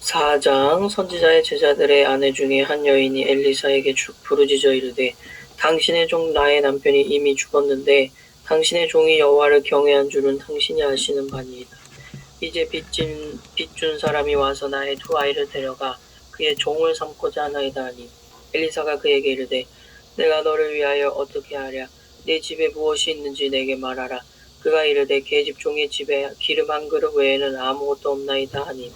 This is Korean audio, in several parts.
4장 선지자의 제자들의 아내 중에 한 여인이 엘리사에게 부르짖어 이르되 당신의 종 나의 남편이 이미 죽었는데 당신의 종이 여호와를 경외한 줄은 당신이 아시는 바니이다. 이제 빚준 사람이 와서 나의 두 아이를 데려가 그의 종을 삼고자 하나이다 하니 엘리사가 그에게 이르되 내가 너를 위하여 어떻게 하랴. 네 집에 무엇이 있는지 내게 말하라. 그가 이르되 계집 종의 집에 기름 한 그릇 외에는 아무것도 없나이다 하니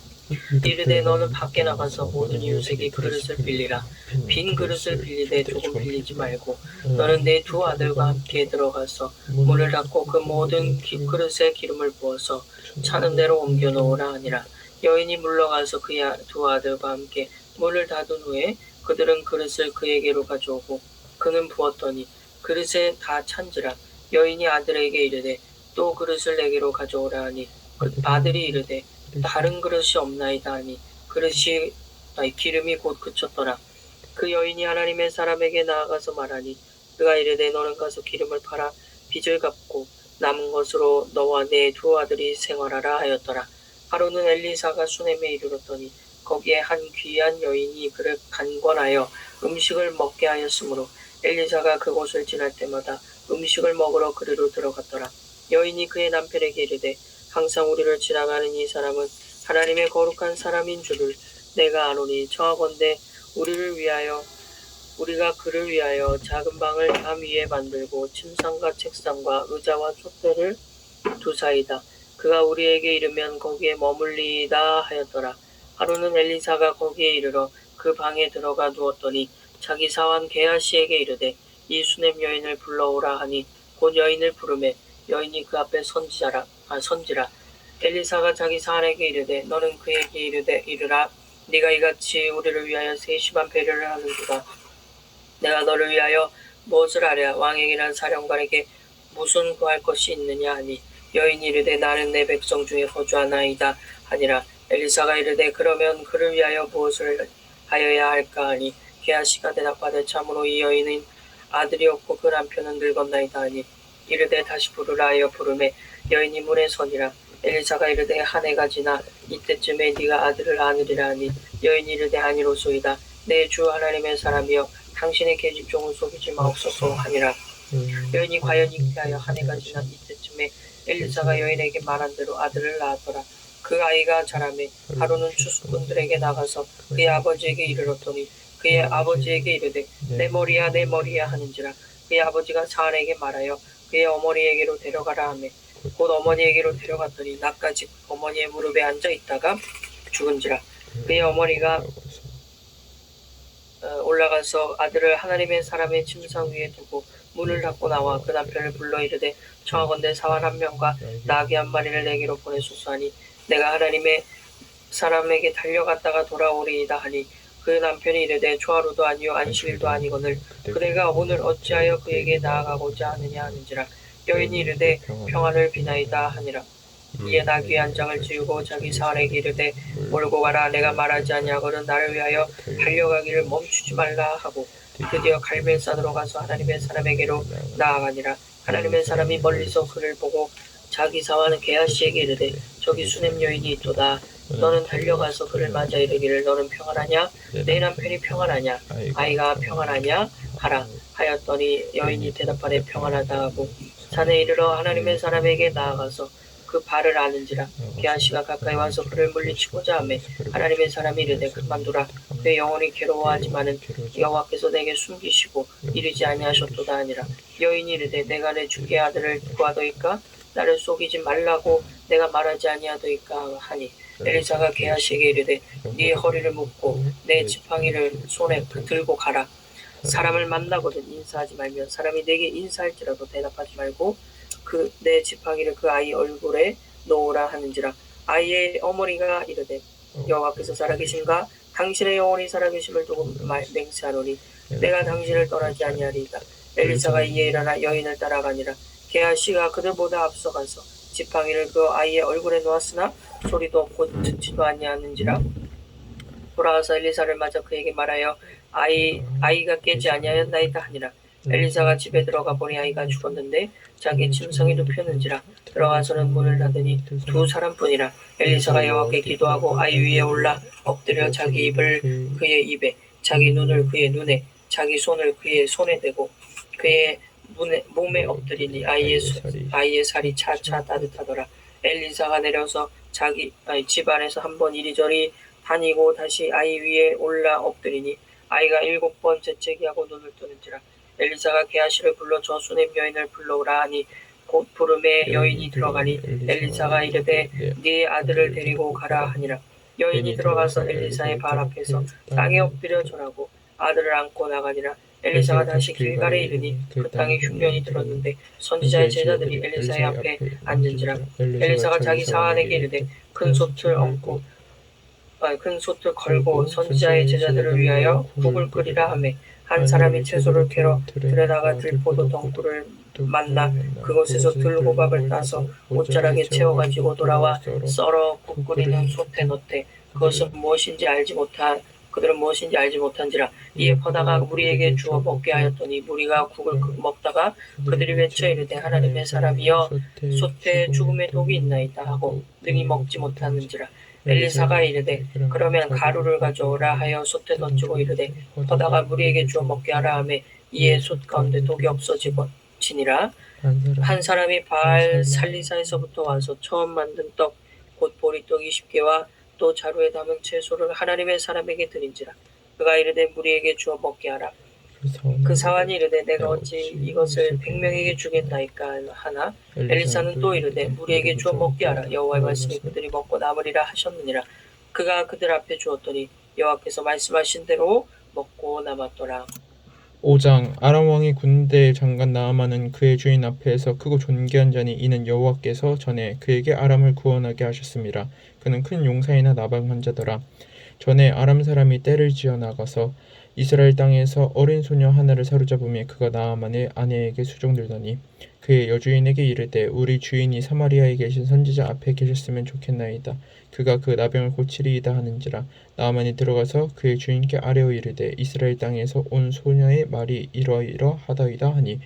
이르되 너는 밖에 나가서 모든 이웃에게 그릇을 빌리라. 빈 그릇을 빌리되 조금 빌리지 말고 너는 내 두 아들과 함께 들어가서 문을 닫고 그 모든 그릇에 기름을 부어서 차는 대로 옮겨 놓으라 하니라. 여인이 물러가서 그의 두 아들과 함께 문을 닫은 후에 그들은 그릇을 그에게로 가져오고 그는 부었더니 그릇에 다 찬지라. 여인이 아들에게 이르되 또 그릇을 내게로 가져오라 하니 아들이 이르되 다른 그릇이 없나이다 하니 기름이 곧 그쳤더라. 그 여인이 하나님의 사람에게 나아가서 말하니 그가 이르되 너는 가서 기름을 팔아 빚을 갚고 남은 것으로 너와 내 두 아들이 생활하라 하였더라. 하루는 엘리사가 수넴에 이르렀더니 거기에 한 귀한 여인이 그를 간권하여 음식을 먹게 하였으므로 엘리사가 그곳을 지날 때마다 음식을 먹으러 그리로 들어갔더라. 여인이 그의 남편에게 이르되 항상 우리를 지나가는 이 사람은 하나님의 거룩한 사람인 줄을 내가 아노니 청하건대 우리가 그를 위하여 작은 방을 담 위에 만들고 침상과 책상과 의자와 촛대를 두사이다. 그가 우리에게 이르면 거기에 머물리이다 하였더라. 하루는 엘리사가 거기에 이르러 그 방에 들어가 누웠더니 자기 사환 게하시에게 이르되 이 수넴 여인을 불러오라 하니 곧 여인을 부르매 여인이 그 앞에 선지라. 엘리사가 자기 사환에게 이르되 너는 그에게 이르라. 네가 이같이 우리를 위하여 세심한 배려를 하는도다. 내가 너를 위하여 무엇을 하랴. 왕에게나 사령관에게 무슨 구할 것이 있느냐 하니 여인이 이르되 나는 내 백성 중에 거주하나이다 하니라. 엘리사가 이르되 그러면 그를 위하여 무엇을 하여야 할까 하니 게하시가 대답하되 참으로 이 여인은 아들이 없고 그 남편은 늙었나이다 하니 이르되 다시 부르라 하여 부르매 여인이 문에 서니라. 엘리사가 이르되 한 해가 지나 이때쯤에 네가 아들을 안으리라 하니 여인이 이르되 아니로소이다. 내 주 하나님의 사람이여 당신의 계집종을 속이지 마옵소서 하니라. 여인이 과연 잉태하여 한 해가 지난 이때쯤에 엘리사가 여인에게 말한 대로 아들을 낳았더라. 그 아이가 자라매 하루는 추수꾼들에게 나가서 그의 아버지에게 이르렀더니 그의 아버지에게 이르되 내 머리야 내 머리야 하는지라. 그의 아버지가 사안에게 말하여 그의 어머니에게로 데려가라 하매 곧 어머니에게로 데려갔더니 낮까지 어머니의 무릎에 앉아 있다가 죽은지라. 그의 어머니가 올라가서 아들을 하나님의 사람의 침상 위에 두고 문을 닫고 나와 그 남편을 불러 이르되 청하건대 사환 한 명과 나귀 한 마리를 내게로 보내소서 하니 내가 하나님의 사람에게 달려갔다가 돌아오리이다 하니 그 남편이 이르되 초하루도 아니요 안식일도 아니거늘 그대가 오늘 어찌하여 그에게 나아가고자 하느냐 하는지라. 여인이 이르되 평안을 비나이다 하니라. 이에 나귀의 한 장을 지우고 자기 사환에게 이르되 몰고 가라. 내가 말하지 아니하거든 나를 위하여 달려가기를 멈추지 말라 하고 드디어 갈멜산으로 가서 하나님의 사람에게로 나아가니라. 하나님의 사람이 멀리서 그를 보고 자기 사환 게하시에게 이르되 저기 수넴 여인이 있도다. 너는 달려가서 그를 맞아 이르기를 너는 평안하냐. 내 남편이 평안하냐. 아이가 평안하냐 하라 하였더니 여인이 대답하되 평안하다 하고 산에 이르러 하나님의 사람에게 나아가서 그 발을 아는지라. 게하시가 가까이 와서 그를 물리치고자 하매 하나님의 사람이 이르되 그만두라. 그의 영혼이 괴로워하지만은 여호와께서 내게 숨기시고 이르지 아니하셨도다 하니라. 여인이 이르되 내가 내 주의 아들을 구하더이까. 나를 속이지 말라고 내가 말하지 아니하더이까 하니 엘리사가 게하시에게 이르되 네 허리를 묶고 내 지팡이를 손에 들고 가라. 사람을 만나거든 인사하지 말며 사람이 내게 인사할지라도 대답하지 말고 내 지팡이를 그 아이 얼굴에 놓으라 하는지라. 아이의 어머니가 이르되 여호와께서 살아계신가. 당신의 영혼이 살아계심을 두고 맹세하노니 내가 당신을 떠나지 아니하리이다. 엘리사가 이에 일어나 여인을 따라가니라. 게하시가 그들보다 앞서가서 지팡이를 그 아이의 얼굴에 놓았으나 소리도 없고 듣지도 아니하는지라. 돌아와서 엘리사를 맞아 그에게 말하여 아이가 깨지 아니하였나이다 하니라. 엘리사가 집에 들어가 보니 아이가 죽었는데 자기 침상에 눕혔는지라. 들어가서는 문을 닫으니 두 사람뿐이라. 엘리사가 여호와께 기도하고 아이 위에 올라 엎드려 자기 입을 그의 입에, 자기 눈을 그의 눈에, 자기 손을 그의 손에 대고 그의 몸에 엎드리니 아이의 살이 차차 따뜻하더라. 엘리사가 내려서 자기 집 안에서 한번 이리저리 다니고 다시 아이 위에 올라 엎드리니 아이가 7번 재채기하고 눈을 뜨는지라. 엘리사가 게하시를 불러 저 수넴 여인을 불러오라 하니 곧 부름에 여인이 들어가니 엘리사가 이르되 네 아들을 데리고 가라 하니라. 여인이 들어가서 엘리사의 발 앞에서 땅에 엎드려 절하고 아들을 안고 나가니라. 엘리사가 다시 길갈에 이르니 그 땅에 흉년이 들었는데 선지자의 제자들이 엘리사의 앞에 앉은지라. 엘리사가 자기 사환에게 이르되 큰 솥을 걸고 선지자의 제자들을 위하여 국을 끓이라 하매 한 사람이 채소를 캐러 들에다가 들포도 덩굴을 만나 그곳에서 들호박을 따서 옷자락에 채워가지고 돌아와 썰어 국 끓이는 솥에 넣되 그들은 무엇인지 알지 못한지라. 이에 퍼다가 무리에게 주어 먹게 하였더니 무리가 국을 먹다가 그들이 외쳐 이르되 하나님의 사람이여 솥에 죽음의 독이 있나이다 하고 능히 먹지 못하는지라. 엘리사가 이르되 그러면 가루를 가져오라 하여 솥에 던지고 이르되 퍼다가 무리에게 주어 먹게 하라 하매 이에 솥 가운데 독이 없어지니라. 한 사람이 바알 살리사에서부터 와서 처음 만든 떡 곧 보리떡 20개와 또 자루에 담은 채소를 하나님의 사람에게 드린지라. 그가 이르되 무리에게 주어 먹게 하라. 그 사환이 이르되 내가 어찌 이것을 100명에게 주겠나이까 하나. 엘리사는 또 이르되 무리에게 주어 먹게 하라. 여호와의 말씀이 그들이 먹고 남으리라 하셨느니라. 그가 그들 앞에 주었더니 여호와께서 말씀하신 대로 먹고 남았더라. 5장 아람 왕의 군대 장관 나아만은 그의 주인 앞에서 크고 존귀한 자니 이는 여호와께서 전에 그에게 아람을 구원하게 하셨습니다. 그는 큰 용사이나 나방한 자더라. 전에 아람 사람이 떼를 지어 나가서 이스라엘 땅에서 어린 소녀 하나를 사로잡으며 그가 나아만의 아내에게 수종들더니 그의 여주인에게 이르되 우리 주인이 사마리아에 계신 선지자 앞에 계셨으면 좋겠나이다. 그가 그 나병을 고치리이다 하는지라. 나아만이 들어가서 그의 주인께 아뢰어 이르되 이스라엘 땅에서 온 소녀의 말이 이러이러하다이다 하니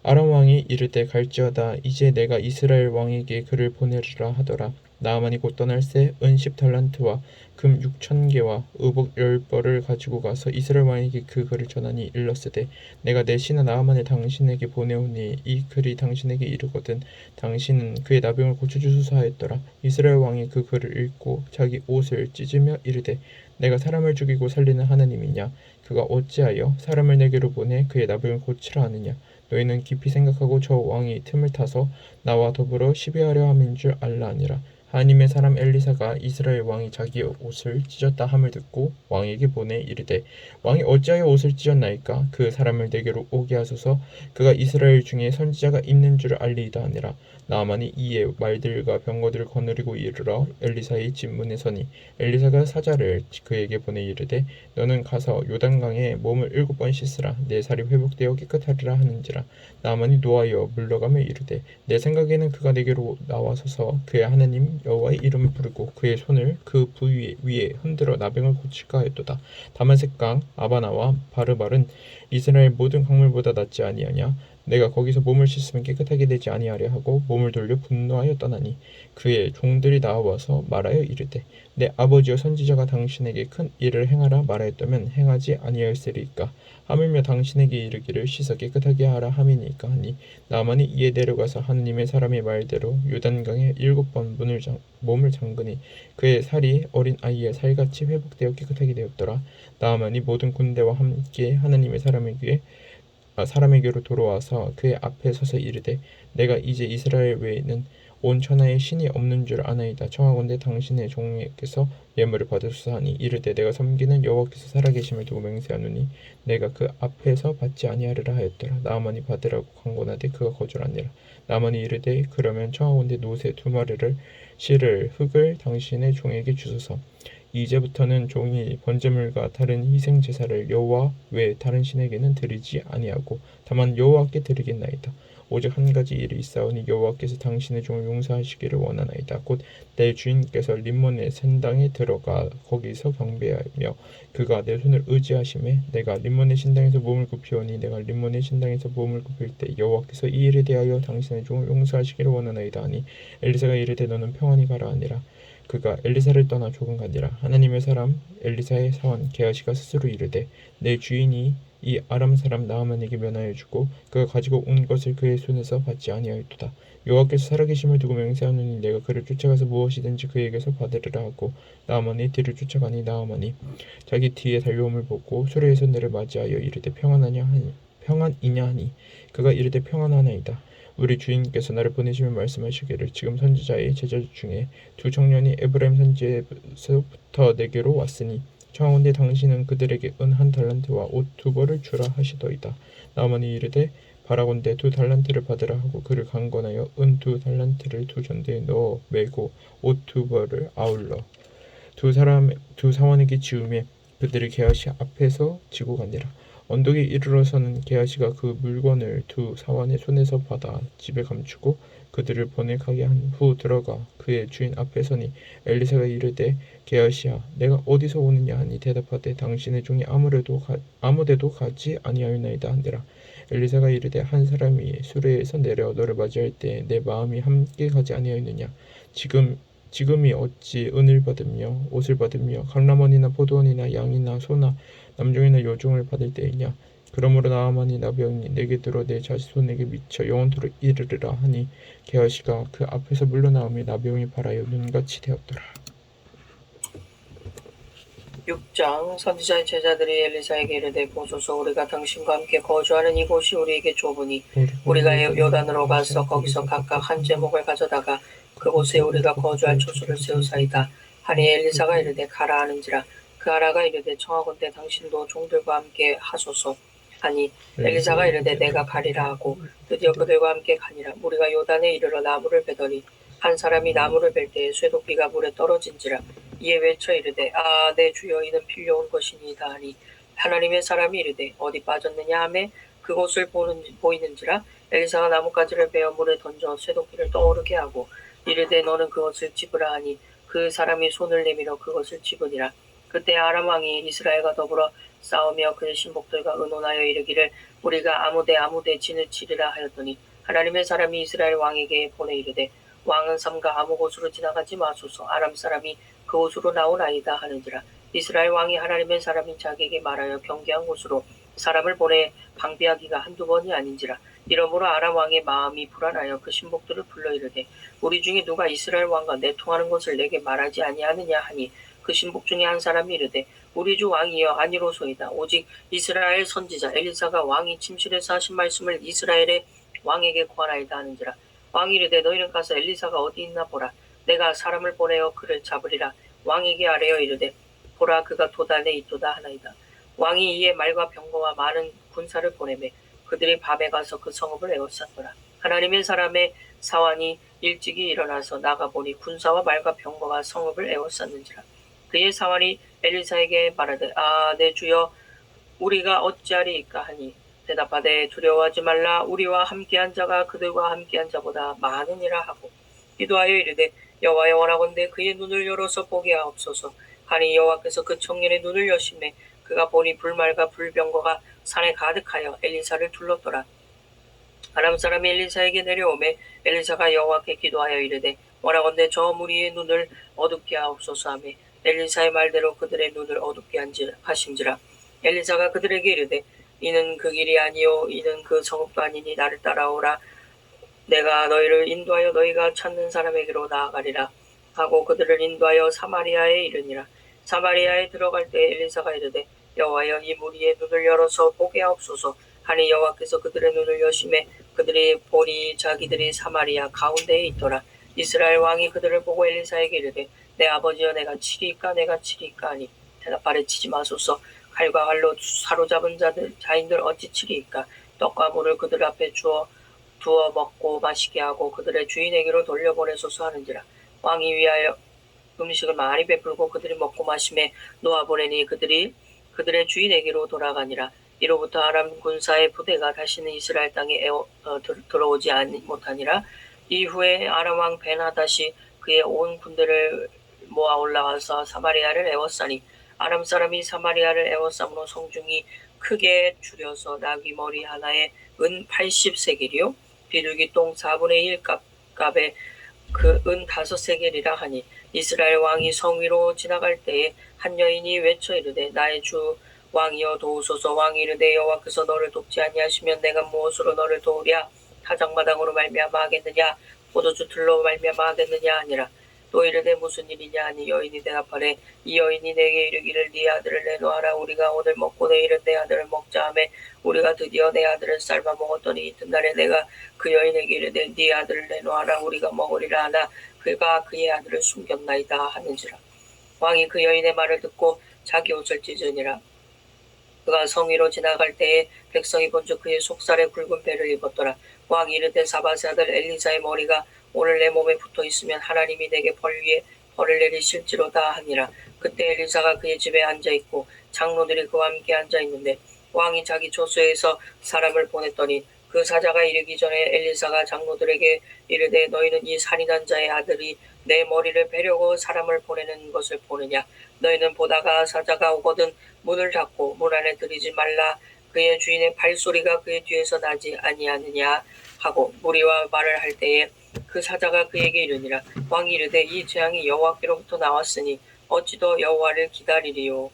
아람 왕이 이르되 갈지어다. 이제 내가 이스라엘 왕에게 그를 보내리라 하더라. 나아만이 곧 떠날새 은 10달란트와 금 6,000개와 의복 10벌을 가지고 가서 이스라엘 왕에게 그 글을 전하니 일렀으되 내가 내 신하 나아만을 당신에게 보내오니 이 글이 당신에게 이르거든 당신은 그의 나병을 고쳐주소서 하였더라. 이스라엘 왕이 그 글을 읽고 자기 옷을 찢으며 이르되 내가 사람을 죽이고 살리는 하나님이냐. 그가 어찌하여 사람을 내게로 보내 그의 나병을 고치라 하느냐. 너희는 깊이 생각하고 저 왕이 틈을 타서 나와 더불어 시비하려 함인 줄 알라 하니라. 하나님의 사람 엘리사가 이스라엘 왕이 자기 옷을 찢었다 함을 듣고 왕에게 보내 이르되 왕이 어찌하여 옷을 찢었나이까. 그 사람을 내게로 오게 하소서. 그가 이스라엘 중에 선지자가 있는 줄 알리이다 하니라. 나아만이 이에 말들과 병거들을 거느리고 이르러 엘리사의 집 문에 서니 엘리사가 사자를 그에게 보내 이르되 너는 가서 요단강에 몸을 7번 씻으라. 내 살이 회복되어 깨끗하리라 하는지라. 나아만이 노하여 물러가며 이르되 내 생각에는 그가 내게로 나와서서 그의 하나님 여호와의 이름을 부르고 그의 손을 그 부위 위에 흔들어 나병을 고칠까 하였도다. 다마섹강 아바나와 바르발은 이스라엘 모든 강물보다 낫지 아니하냐. 내가 거기서 몸을 씻으면 깨끗하게 되지 아니하려 하고 몸을 돌려 분노하여 떠나니 그의 종들이 나와서 말하여 이르되 내 아버지여 선지자가 당신에게 큰 일을 행하라 말하였다면 행하지 아니하였으리까. 하물며 당신에게 이르기를 씻어 깨끗하게 하라 함이니까 하니 나아만이 이에 내려가서 하느님의 사람의 말대로 요단강에 7번 몸을 잠그니 그의 살이 어린 아이의 살같이 회복되어 깨끗하게 되었더라. 나아만이 모든 군대와 함께 하느님의 사람에게로 돌아와서 그의 앞에 서서 이르되 내가 이제 이스라엘 외에는 온 천하에 신이 없는 줄 아나이다. 청하건대 당신의 종에게서 예물을 받으소서 하니 이르되 내가 섬기는 여호와께서 살아계심을 두고 맹세하노니 내가 그 앞에서 받지 아니하리라 하였더라. 나아만이 받으라고 강권하되 그가 거절하니라. 나아만이 이르되 그러면 청하건대 노새 2마리를 실을 흙을 당신의 종에게 주소서. 이제부터는 종이 번제물과 다른 희생 제사를 여호와 외 다른 신에게는 드리지 아니하고 다만 여호와께 드리겠나이다. 오직 한 가지 일이 있사오니 여호와께서 당신의 종을 용서하시기를 원하나이다. 곧 내 주인께서 림몬의 산당에 들어가 거기서 경배하며 그가 내 손을 의지하심에 내가 림몬의 신당에서 몸을 굽히오니 내가 림몬의 신당에서 몸을 굽힐 때 여호와께서 이 일에 대하여 당신의 종을 용서하시기를 원하나이다 하니 엘리사가 이르되 너는 평안히 가라 하니라. 그가 엘리사를 떠나 조금 가니라. 하나님의 사람 엘리사의 사원 게하시가 스스로 이르되 내 주인이 이 아람 사람 나아만에게 면하여 주고 그가 가지고 온 것을 그의 손에서 받지 아니하였도다. 여호와께서 살아계심을 두고 맹세하노니 내가 그를 쫓아가서 무엇이든지 그에게서 받으리라 하고 나아만의 뒤를 쫓아가니 나아만이 자기 뒤에 달려옴을 보고 수레에서 내려 맞이하여 이르되 평안이냐 하니 그가 이르되 평안하나이다. 우리 주인께서 나를 보내시며 말씀하시기를 지금 선지자의 제자 중에 두 청년이 에브라임 산지에서부터 내게로 왔으니 청하건대 당신은 그들에게 은 한 달란트와 옷 두 벌을 주라 하시더이다. 나아만이 이르되 바라건대 두 달란트를 받으라 하고 그를 강권하여 은 두 달란트를 두 전대에 넣어 매고 옷 두 벌을 아울러 두 사원에게 지우매 그들이 게하시 앞에서 지고 가니라. 언덕에 이르러서는 게하시가 그 물건을 두 사원의 손에서 받아 집에 감추고 그들을 보내 가게 한 후 들어가 그의 주인 앞에 서니 엘리사가 이르되 게하시야 내가 어디서 오느냐 하니 대답하되 당신의 종이 아무데도 가지 아니하였나이다 하니라. 엘리사가 이르되 한 사람이 수레에서 내려 너를 맞이할 때 내 마음이 함께 가지 아니하였느냐. 지금이 어찌 은을 받으며 옷을 받으며 강라원이나 포도원이나 양이나 소나 남종이나 여종을 받을 때이냐. 그러므로 나아만이 나병이 내게 들어 내 자손에게 미쳐 영원토록 이르리라 하니 게하시가 그 앞에서 물러나오며 나병이 발하여 눈같이 되었더라. 6장 선지자의 제자들이 엘리사에게 이르되 보소서 우리가 당신과 함께 거주하는 이곳이 우리에게 좁으니 우리가 요단으로 가서 거기서 각각 한 제목을 가져다가 그곳에 우리가 거주할 초소를 세우사이다 하니 엘리사가 이르되 가라 하는지라. 그 아라가 이르되 청하건대 당신도 종들과 함께 하소서 하니 엘리사가 이르되 내가 가리라 하고 드디어 그들과 함께 가니라. 우리가 요단에 이르러 나무를 베더니 한 사람이 나무를 벨 때에 쇠도끼가 물에 떨어진지라. 이에 외쳐 이르되 아 내 주여 이는 필요한 것이니이다 하니 하나님의 사람이 이르되 어디 빠졌느냐 하매 그곳을 보이는지라. 엘리사가 나뭇가지를 베어 물에 던져 쇠도끼를 떠오르게 하고 이르되 너는 그것을 집으라 하니 그 사람이 손을 내밀어 그것을 집으니라. 그때 아람 왕이 이스라엘과 더불어 싸우며 그의 신복들과 의논하여 이르기를 우리가 아무데 진을 치리라 하였더니 하나님의 사람이 이스라엘 왕에게 보내 이르되 왕은 삼가 아무 곳으로 지나가지 마소서 아람 사람이 그 곳으로 나오나이다 하는지라. 이스라엘 왕이 하나님의 사람이 자기에게 말하여 경계한 곳으로 사람을 보내 방비하기가 한두 번이 아닌지라. 이러므로 아람 왕의 마음이 불안하여 그 신복들을 불러 이르되 우리 중에 누가 이스라엘 왕과 내통하는 것을 내게 말하지 아니하느냐 하니 그 신복 중에 한 사람이 이르되 우리 주 왕이여 아니로소이다. 오직 이스라엘 선지자 엘리사가 왕이 침실에서 하신 말씀을 이스라엘의 왕에게 고하나이다 하는지라. 왕이 이르되 너희는 가서 엘리사가 어디 있나 보라. 내가 사람을 보내어 그를 잡으리라. 왕에게 아뢰어 이르되 보라 그가 도단에 있도다 하나이다. 왕이 이에 말과 병거와 많은 군사를 보내매 그들이 밤에 가서 그 성읍을 에워쌌더라. 하나님의 사람의 사환이 일찍이 일어나서 나가보니 군사와 말과 병거가 성읍을 에워쌌는지라. 그의 사환이 엘리사에게 말하되 아 내 주여 우리가 어찌하리이까 하니 대답하되 두려워하지 말라. 우리와 함께한 자가 그들과 함께한 자보다 많으니라 하고 기도하여 이르되 여호와여 원하건대 그의 눈을 열어서 보게 하옵소서 하니 여호와께서 그 청년의 눈을 여심해 그가 보니 불말과 불병거가 산에 가득하여 엘리사를 둘렀더라. 아람 사람이 엘리사에게 내려오매 엘리사가 여호와께 기도하여 이르되 원하건대 저 무리의 눈을 어둡게 하옵소서 하매 엘리사의 말대로 그들의 눈을 어둡게 하신지라. 엘리사가 그들에게 이르되 이는 그 길이 아니요 이는 그 성읍도 아니니 나를 따라오라. 내가 너희를 인도하여 너희가 찾는 사람에게로 나아가리라 하고 그들을 인도하여 사마리아에 이르니라. 사마리아에 들어갈 때 엘리사가 이르되 여호와여 이 무리의 눈을 열어서 보게 하옵소서 하니 여호와께서 그들의 눈을 여심해 그들이 보니 자기들이 사마리아 가운데에 있더라. 이스라엘 왕이 그들을 보고 엘리사에게 이르되 내 아버지여 내가 치리이까 하니 대답하되 치지 마소서. 칼과 활로 사로잡은 자인들 어찌 치리이까. 떡과 물을 그들 앞에 두어 먹고 마시게 하고 그들의 주인에게로 돌려보내소서 하는지라. 왕이 위하여 음식을 많이 베풀고 그들이 먹고 마심에 놓아보내니 그들이 그들의 주인에게로 돌아가니라. 이로부터 아람 군사의 부대가 다시는 이스라엘 땅에 들어오지 못하니라. 이후에 아람 왕 벤하닷이 그의 온 군대를 모아 올라와서 사마리아를 에워싸니 아람 사람이 사마리아를 에워싸므로 성중이 크게 줄여서 나귀 머리 하나에 은 80세겔이요 비둘기 똥 4분의 1 값에 그 은 5세겔이라 하니 이스라엘 왕이 성 위로 지나갈 때에 한 여인이 외쳐 이르되 나의 주 왕이여 도우소서. 왕이 이르되 여호와께서 너를 돕지 아니하시면 내가 무엇으로 너를 도우랴. 타작마당으로 말미암아 하겠느냐 포도주 틀로 말미암아 하겠느냐 하니라. 또 이르되 무슨 일이냐 하니 여인이 대답하되 이 여인이 내게 이르기를 네 아들을 내놓아라. 우리가 오늘 먹고 내일은 내 아들을 먹자 하매 우리가 드디어 내 아들을 삶아 먹었더니 이튿날에 내가 그 여인에게 이르되 네 아들을 내놓아라. 우리가 먹으리라 하나 그가 그의 아들을 숨겼나이다 하는지라. 왕이 그 여인의 말을 듣고 자기 옷을 찢으니라. 그가 성 위로 지나갈 때에 백성이 본즉 그의 속살에 굵은 배를 입었더라. 왕이 이르되 사밧의 아들 엘리사의 머리가 오늘 내 몸에 붙어 있으면 하나님이 내게 벌 위에 벌을 내리실지로다 하니라. 그때 엘리사가 그의 집에 앉아 있고 장로들이 그와 함께 앉아 있는데 왕이 자기 조수에서 사람을 보냈더니 그 사자가 이르기 전에 엘리사가 장로들에게 이르되 너희는 이 살인한 자의 아들이 내 머리를 베려고 사람을 보내는 것을 보느냐. 너희는 보다가 사자가 오거든 문을 닫고 문 안에 들이지 말라. 그의 주인의 발소리가 그의 뒤에서 나지 아니하느냐 하고 무리와 말을 할 때에 그 사자가 그에게 이르니라. 왕이 이르되 이 재앙이 여호와께로부터 나왔으니 어찌 더 여호와를 기다리리요.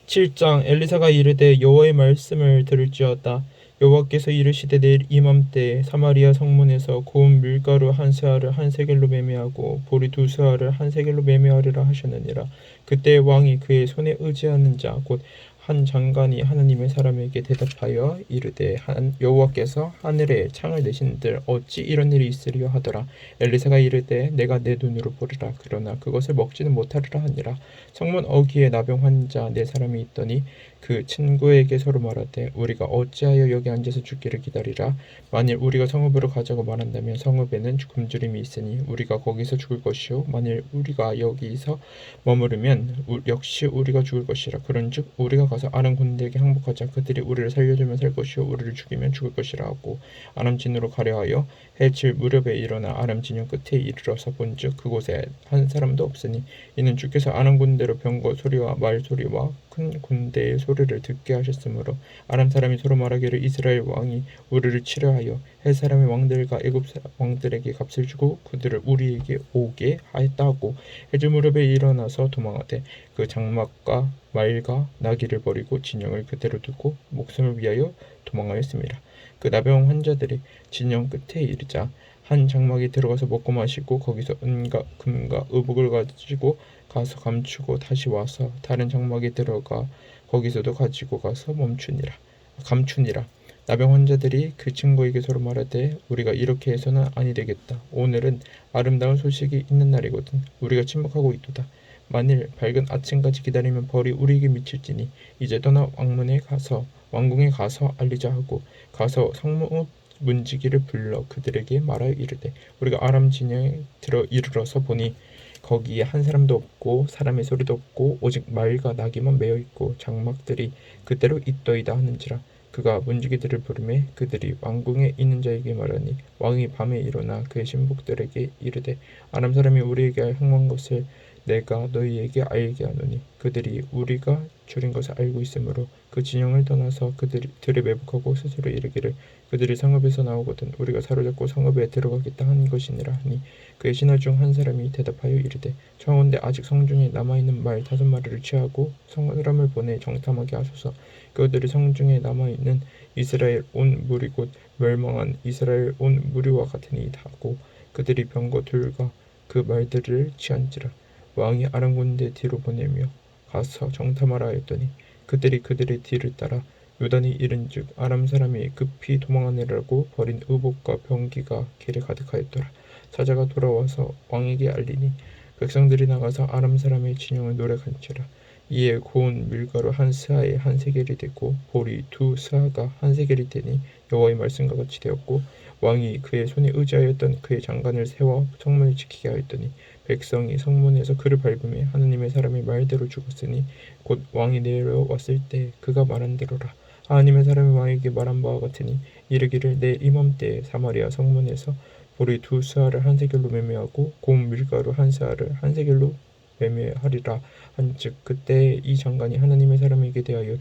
7장 엘리사가 이르되 여호와의 말씀을 들을지어다. 여호와께서 이르시되 내일 이맘때에 사마리아 성문에서 고운 밀가루 한 스아를 한 세겔로 매매하고 보리 2스아를 한 세겔로 매매하리라 하셨느니라. 그때 왕이 그의 손에 의지하는 자 곧 한 장관이 하나님의 사람에게 대답하여 이르되 여호와께서 하늘에 창을 내신들 어찌 이런 일이 있으리요 하더라. 엘리사가 이르되 내가 내 눈으로 보리라. 그러나 그것을 먹지는 못하리라 하니라. 성문 어귀에 나병 환자 4사람이 있더니 그 친구에게 서로 말하되 우리가 어찌하여 여기 앉아서 죽기를 기다리라. 만일 우리가 성읍으로 가자고 말한다면 성읍에는 굶주림이 있으니 우리가 거기서 죽을 것이요 만일 우리가 여기서 머무르면 역시 우리가 죽을 것이라. 그런즉 우리가 가서 아람 군대에게 항복하자. 그들이 우리를 살려주면 살 것이요 우리를 죽이면 죽을 것이라 하고 아람 진으로 가려 하여 해질 무렵에 일어나 아람 진영 끝에 이르러서 본즉 그곳에 한 사람도 없으니 이는 주께서 아람 군대로 병거 소리와 말 소리와 큰 군대의 소리를 듣게 하셨으므로 아람 사람이 서로 말하기를 이스라엘 왕이 우리를 치려하여 헬 사람의 왕들과 애굽 왕들에게 값을 주고 그들을 우리에게 오게 하였다 하고 해질 무렵에 일어나서 도망하되 그 장막과 말과 나귀를 버리고 진영을 그대로 두고 목숨을 위하여 도망하였습니다. 그 나병 환자들이 진영 끝에 이르자 한 장막에 들어가서 먹고 마시고 거기서 은과 금과 의복을 가지고 가서 감추고 다시 와서 다른 장막에 들어가 거기서도 가지고 가서 감추니라. 나병 환자들이 그 친구에게 서로 말하되 우리가 이렇게 해서는 아니 되겠다. 오늘은 아름다운 소식이 있는 날이거든. 우리가 침묵하고 있도다. 만일 밝은 아침까지 기다리면 벌이 우리에게 미칠지니 이제 떠나 왕궁에 가서 알리자 하고 가서 성문 문지기를 불러 그들에게 말하여 이르되 우리가 아람 진영에 이르러서 보니 거기에 한 사람도 없고 사람의 소리도 없고 오직 말과 나귀만 매어 있고 장막들이 그대로 있더이다 하는지라. 그가 문지기들을 부르매 그들이 왕궁에 있는 자에게 말하니 왕이 밤에 일어나 그의 신복들에게 이르되 아람 사람이 우리에게 행한 것을 내가 너희에게 알게 하노니 그들이 우리가 줄인 것을 알고 있으므로 그 진영을 떠나서 그들을 매복하고 스스로 이르기를 그들이 성읍에서 나오거든 우리가 사로잡고 성읍에 들어가겠다 한 것이니라 하니 그의 신하 중 한 사람이 대답하여 이르되 청하건대 아직 성중에 남아있는 말 5마리를 취하고 사람을 보내 정탐하게 하소서. 그들이 성중에 남아있는 이스라엘 온 무리 곧 멸망한 이스라엘 온 무리와 같으니이다 하고 그들이 병거 둘과 그 말들을 취한지라. 왕이 아람 군대 뒤로 보내며 가서 정탐하라 하였더니 그들이 그들의 뒤를 따라 요단이 이른즉 아람 사람이 급히 도망하느라고 버린 의복과 병기가 길에 가득하였더라. 사자가 돌아와서 왕에게 알리니 백성들이 나가서 아람 사람의 진영을 노력한지라. 이에 고운 밀가루 한 스아에 한 세겔이 되고 보리 2스아가 한 세겔이 되니 여호와의 말씀과 같이 되었고 왕이 그의 손에 의지하였던 그의 장관을 세워 성문을 지키게 하였더니 백성이 성문에서 그를 밟음에 하나님의 사람의 말대로 죽었으니 곧 왕이 내려왔을 때 그가 말한 대로라. 하나님의 사람이 왕에게 말한 바와 같으니 이르기를 내 이맘때에 사마리아 성문에서 보리 두 스아를 한 세겔로 매매하고 고운 밀가루 한 스아를 한 세겔로 매매하리라 한즉 그때 이 장관이 하나님의 사람에게 대하여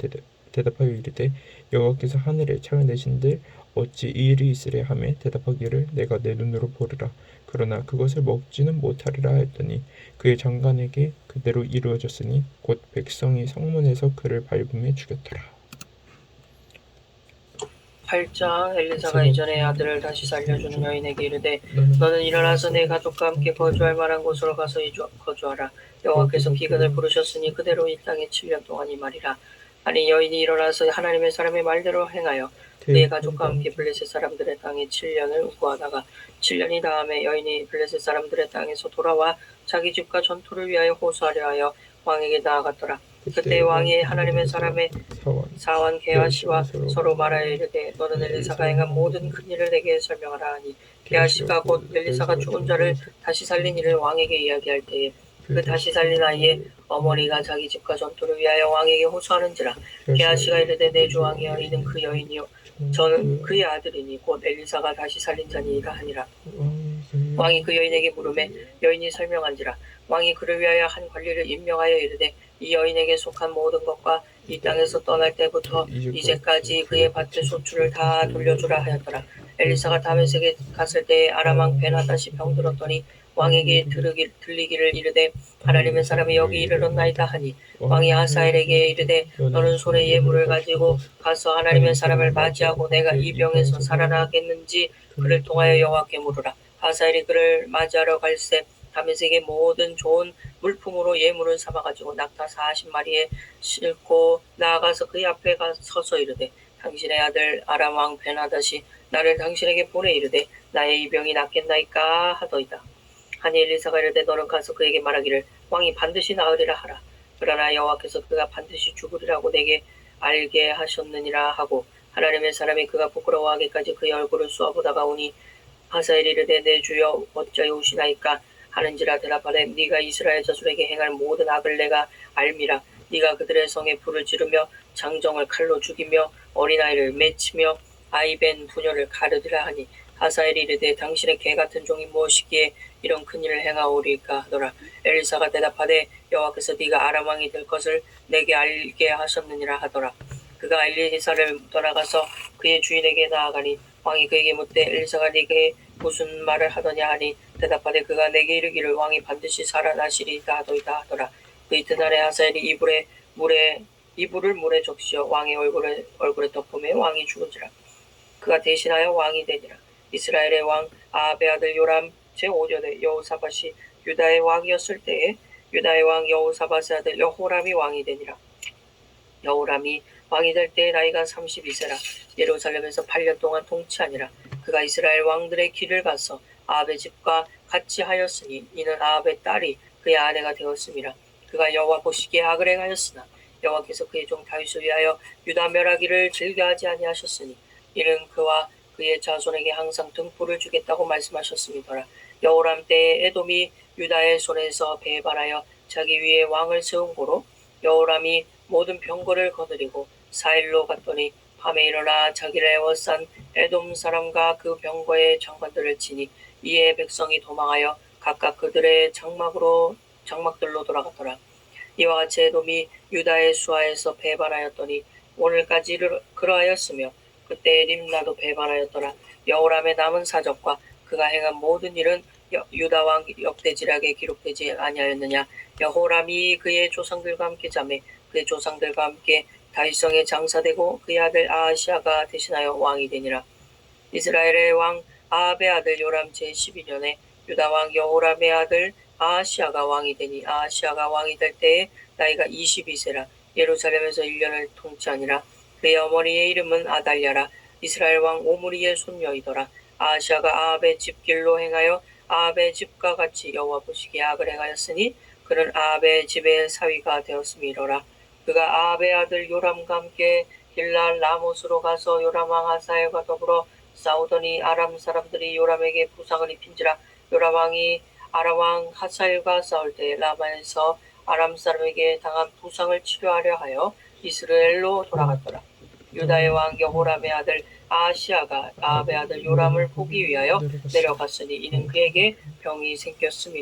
대답하여 이르되 여호와께서 하늘에 창을 내신들 어찌 이 일이 있으랴 하매 대답하기를 내가 내 눈으로 보리라 그러나 그것을 먹지는 못하리라 하였더니 그의 장관에게 그대로 이루어졌으니 곧 백성이 성문에서 그를 밟음에 죽였더라. 8장 엘리사가 이전에 아들을 다시 살려주는 여인에게 이르되 너는 일어나서 내 가족과 함께 거주할 만한 곳으로 가서 거주하라. 여호와께서 기근을 부르셨으니 그대로 이 땅에 7년 동안 이 말이라. 아니 여인이 일어나서 하나님의 사람의 말대로 행하여 그의 가족과 함께 블레셋 사람들의 땅에 7년을 우거하다가 7년이 다음에 여인이 블레셋 사람들의 땅에서 돌아와 자기 집과 전투를 위하여 호소하려 하여 왕에게 나아갔더라. 그때 왕이 하나님의 사람의 사원 게하시와 서로 말하여 이르되 너는 엘리사가 행한 모든 큰 일을 내게 설명하라 하니 게하시가 곧 엘리사가 죽은 자를 다시 살린 일을 왕에게 이야기할 때에 그 다시 살린 아이의 어머니가 자기 집과 전투를 위하여 왕에게 호소하는지라. 게하시가 이르되 내 주 왕이여 이는 그 여인이요 저는 그의 아들이니 곧 엘리사가 다시 살린 자니이다 하니라. 왕이 그 여인에게 물으매 여인이 설명한지라. 왕이 그를 위하여 한 관리를 임명하여 이르되 이 여인에게 속한 모든 것과 이 땅에서 떠날 때부터 이제까지 그의 밭의 소출을 다 돌려주라 하였더라. 엘리사가 다메섹에 갔을 때에 아람 왕 베나다시 병들었더니 왕에게 들리기를 이르되 하나님의 사람이 여기 이르렀나이다 하니 왕이 하사엘에게 이르되 너는 손에 예물을 가지고 가서 하나님의 사람을 맞이하고 내가 이 병에서 살아나겠는지 그를 통하여 여호와께 물으라. 하사엘이 그를 맞이하러 갈새 다메섹의 모든 좋은 물품으로 예물을 삼아가지고 낙타 40마리에 싣고 나아가서 그의 앞에 서서 이르되 당신의 아들 아람 왕 베나다시 나를 당신에게 보내 이르되 나의 이 병이 낫겠나이까 하더이다. 하니 엘리사가 이르되 너는 가서 그에게 말하기를 왕이 반드시 나으리라 하라. 그러나 여호와께서 그가 반드시 죽으리라고 내게 알게 하셨느니라 하고 하나님의 사람이 그가 부끄러워하기까지 그의 얼굴을 쏘아보다가 오니 하사엘이 이르되 내 주여 어찌하여 오시나이까 하는지라. 대답하되 네가 이스라엘 자손에게 행할 모든 악을 내가 알미라. 네가 그들의 성에 불을 지르며 장정을 칼로 죽이며 어린아이를 맺히며 아이벤 부녀를 가르리라 하니 하사엘이 이르되 당신의 개같은 종이 무엇이기에 이런 큰일을 행하오리까 하더라. 엘리사가 대답하되 여호와께서 네가 아람 왕이 될 것을 내게 알게 하셨느니라 하더라. 그가 엘리사를 떠나가서 그의 주인에게 나아가니 왕이 그에게 묻되 엘리사가 네게 무슨 말을 하더냐 하니 대답하되 그가 내게 이르기를 왕이 반드시 살아나시리이다 하더이다 하더라. 그 이튿날에 하사엘이 이불을 물에 적시어 왕의 얼굴에 덮음에 왕이 죽은지라. 그가 대신하여 왕이 되니라. 이스라엘의 왕 아합의 아들 요람 제5년에 여호사밧이 유다의 왕이었을 때에 유다의 왕 여호사밧의 아들 여호람이 왕이 되니라. 여호람이 왕이 될 때에 나이가 32세라. 예루살렘에서 8년 동안 통치하니라. 그가 이스라엘 왕들의 길을 가서 아합의 집과 같이 하였으니 이는 아합의 딸이 그의 아내가 되었음이라. 그가 여호와 보시기에 악을 행하였으나 여호와께서 그의 종 다윗을 위하여 유다 멸하기를 즐겨하지 아니하셨으니 이는 그와 그의 자손에게 항상 등불을 주겠다고 말씀하셨음이더라. 여호람 때에 에돔이 유다의 손에서 배반하여 자기 위에 왕을 세운 고로 여호람이 모든 병거를 거느리고 사일로 갔더니 밤에 일어나 자기를 애워싼 에돔 사람과 그 병거의 장관들을 치니 이에 백성이 도망하여 각각 그들의 장막들로 돌아갔더라. 이와 같이 에돔이 유다의 수하에서 배반하였더니 오늘까지 그러하였으며 그때 림나도 배반하였더라. 여호람의 남은 사적과 그가 행한 모든 일은 유다 왕 역대지략에 기록되지 아니하였느냐. 여호람이 그의 조상들과 함께 자매 그의 조상들과 함께 다윗성에 장사되고 그의 아들 아하시아가 대신하여 왕이 되니라. 이스라엘의 왕 아합의 아들 요람 제12년에 유다 왕 여호람의 아들 아하시아가 왕이 되니 아하시아가 왕이 될 때에 나이가 22세라. 예루살렘에서 1년을 통치하니라. 그의 어머니의 이름은 아달랴라. 이스라엘 왕 오므리의 손녀이더라. 아하시아가 아합의 집길로 행하여 아합의 집과 같이 여호와 보시기에 악을 행하였으니 그는 아합의 집의 사위가 되었음이로라. 그가 아합의 아들 요람과 함께 길랄 라못으로 가서 요람 왕 하사엘과 더불어 싸우더니 아람 사람들이 요람에게 부상을 입힌지라. 요람 왕이 아람 왕 하사엘과 싸울 때 라마에서 아람 사람에게 당한 부상을 치료하려 하여 이스라엘로 돌아갔더라. 유다의 왕 여호람의 아들 아하시아가 아합의 아들 요람을 보기 위하여 내려갔으니 이는 그에게 병이 생겼음이라.